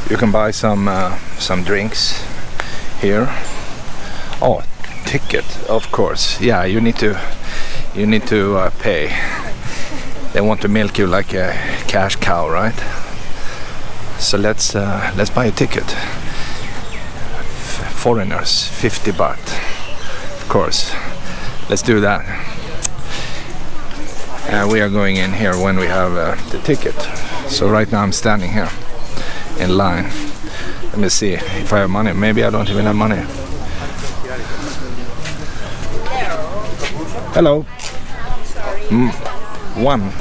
You can buy some drinks here. Oh, ticket, of course. Yeah, you need to pay. They want to milk you like a cash cow, right? So let's buy a ticket. Foreigners, 50 baht. Of course, let's do that. And we are going in here when we have the ticket. So right now I'm standing here in line. Let me see if I have money. Maybe I don't even have money. Hello. One.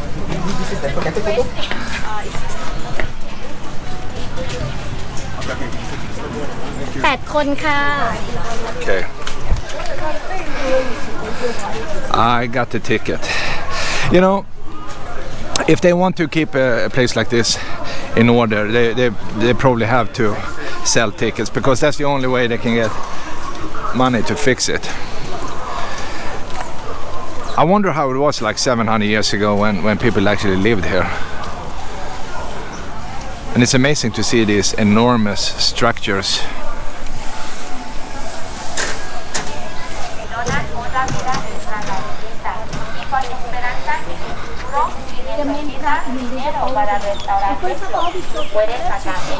Okay. I got the ticket. You know, if they want to keep a place like this in order, they probably have to sell tickets, because that's the only way they can get money to fix it. I wonder how it was like 700 years ago when people actually lived here. And it's amazing to see these enormous structures.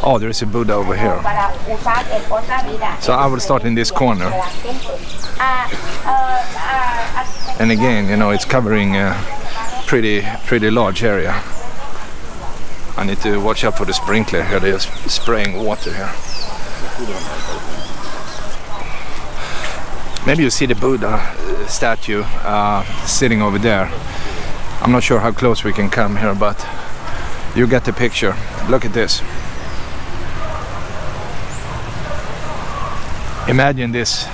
Oh, there is a Buddha over here. So I will start in this corner. And again, you know, it's covering a pretty large area. I need to watch out for the sprinkler here. They're spraying water here. Maybe you see the Buddha statue sitting over there. I'm not sure how close we can come here, but you get the picture. Look at this. Imagine this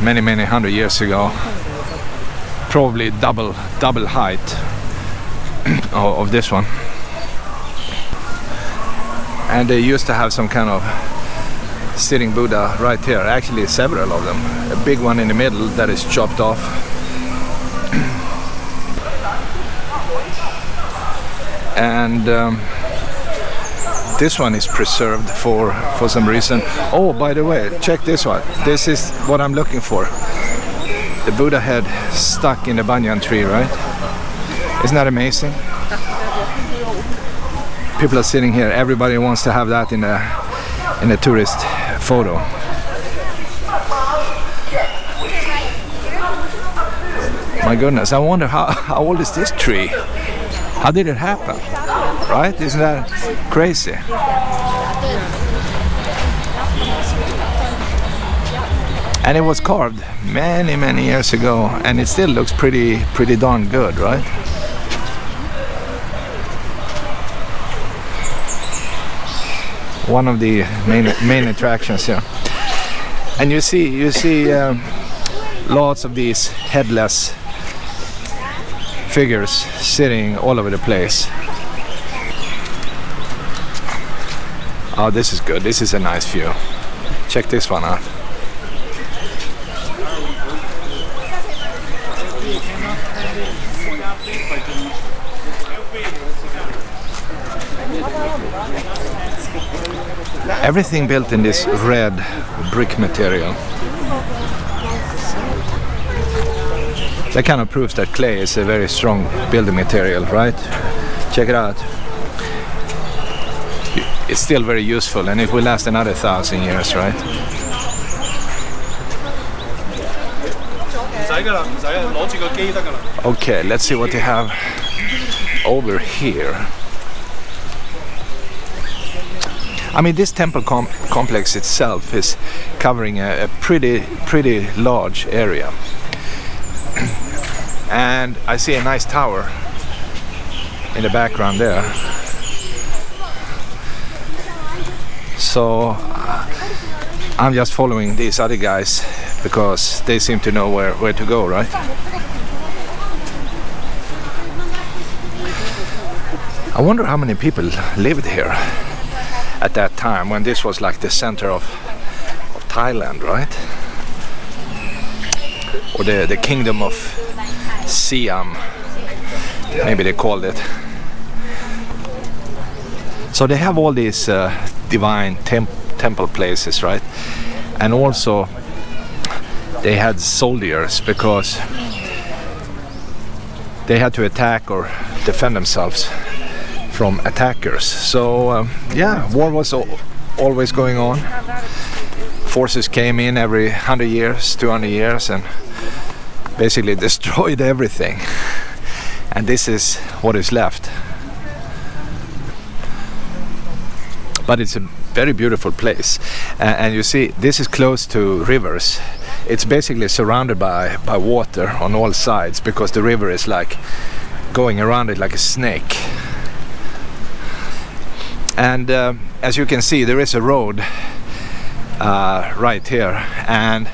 many hundred years ago. Probably double height of this one. And they used to have some kind of sitting Buddha right here. Actually several of them. A big one in the middle that is chopped off. And this one is preserved for some reason. Oh, by the way, check this one. This is what I'm looking for. The Buddha head stuck in the Banyan tree, right? Isn't that amazing? People are sitting here. Everybody wants to have that in a tourist photo. My goodness, I wonder how old is this tree? How did it happen? Right? Isn't that crazy? And it was carved many years ago, and it still looks pretty darn good, right? One of the main attractions here. And you see lots of these headless figures sitting all over the place. Oh, this is good. This is a nice view. Check this one out. Everything built in this red brick material. That kind of proves that clay is a very strong building material, right? Check it out. It's still very useful, and it will last another 1,000 years, right? Okay, let's see what they have over here. I mean, this temple complex itself is covering a pretty large area. And I see a nice tower in the background there. So I'm just following these other guys because they seem to know where to go, right? I wonder how many people lived here at that time when this was like the center of Thailand, right? Or the kingdom of Siam, maybe they called it. So they have all these divine temple places, right? And also they had soldiers because they had to attack or defend themselves from attackers. So yeah, war was always going on. Forces came in every 100 years, 200 years, and basically destroyed everything. And this is what is left. But it's a very beautiful place, and you see this is close to rivers. It's basically surrounded by water on all sides because the river is like going around it like a snake. And as you can see, there is a road right here, and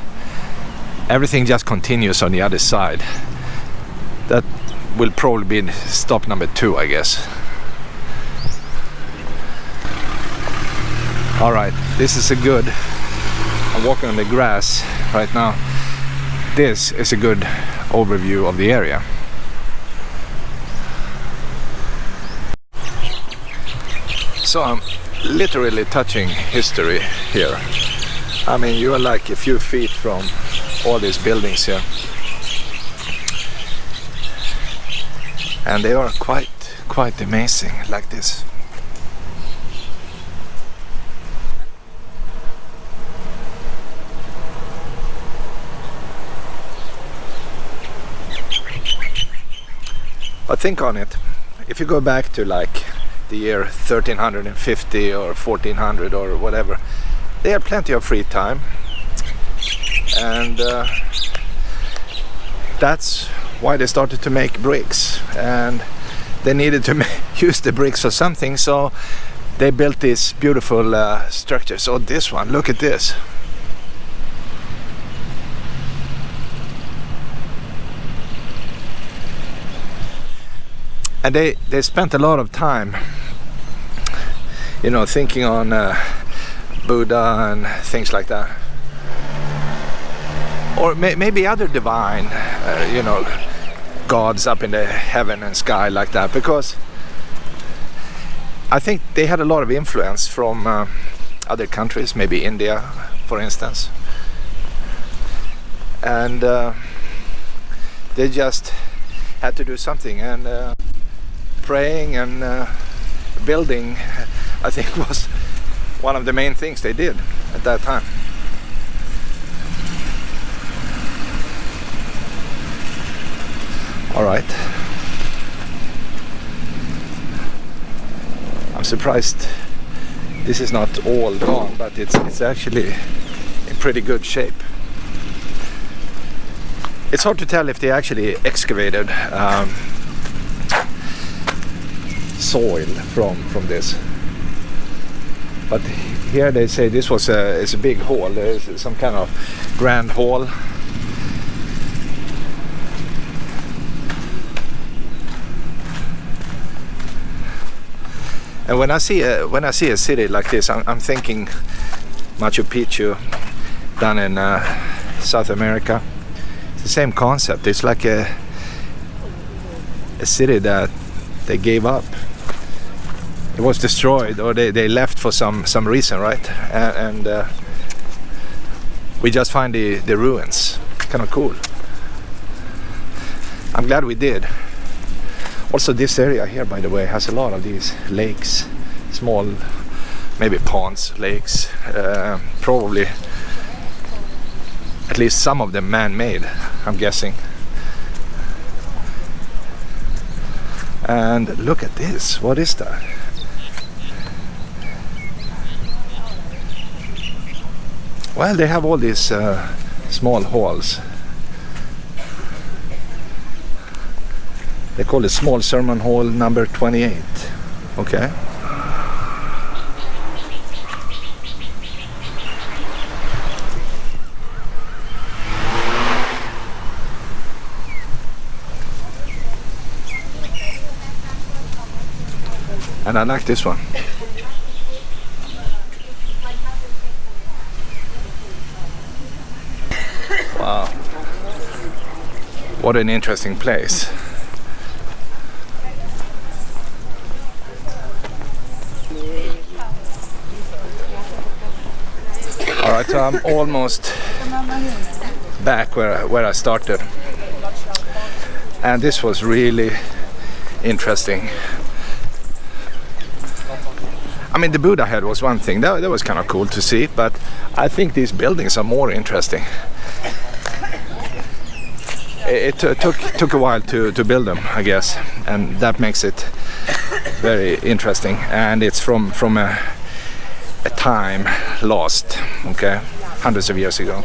everything just continues on the other side. That will probably be stop number 2, I guess. Alright, this is a good... I'm walking on the grass right now. This is a good overview of the area. So I'm literally touching history here. I mean, you are like a few feet from all these buildings here. And they are quite amazing like this. But think on it, if you go back to like the year 1350 or 1400 or whatever, they had plenty of free time, and that's why they started to make bricks, and they needed to use the bricks for something, so they built these beautiful structures. So this one, look at this. And they spent a lot of time, you know, thinking on Buddha and things like that, or maybe other divine, you know, gods up in the heaven and sky like that, because I think they had a lot of influence from other countries, maybe India, for instance, and they just had to do something, and praying and building, I think, was one of the main things they did at that time. All right. I'm surprised this is not all gone, but it's actually in pretty good shape. It's hard to tell if they actually excavated soil from this, but here they say this was it's a big hall. There's some kind of grand hall, and when I see a city like this, I'm thinking Machu Picchu down in South America. It's the same concept. It's like a city that they gave up. It was destroyed, or they left for some reason, right? And we just find the ruins. Kind of cool. I'm glad we did. Also, this area here, by the way, has a lot of these lakes, small, maybe ponds, lakes, probably at least some of them man-made, I'm guessing. And look at this. What is that? Well, they have all these small halls. They call it Small Sermon Hall number 28. Okay. And I like this one. Wow. What an interesting place. All right, so I'm almost back where I started, and this was really interesting. I mean, the Buddha head was one thing that was kind of cool to see, but I think these buildings are more interesting. It took a while to build them, I guess, and that makes it very interesting. And it's from a time lost, okay, hundreds of years ago.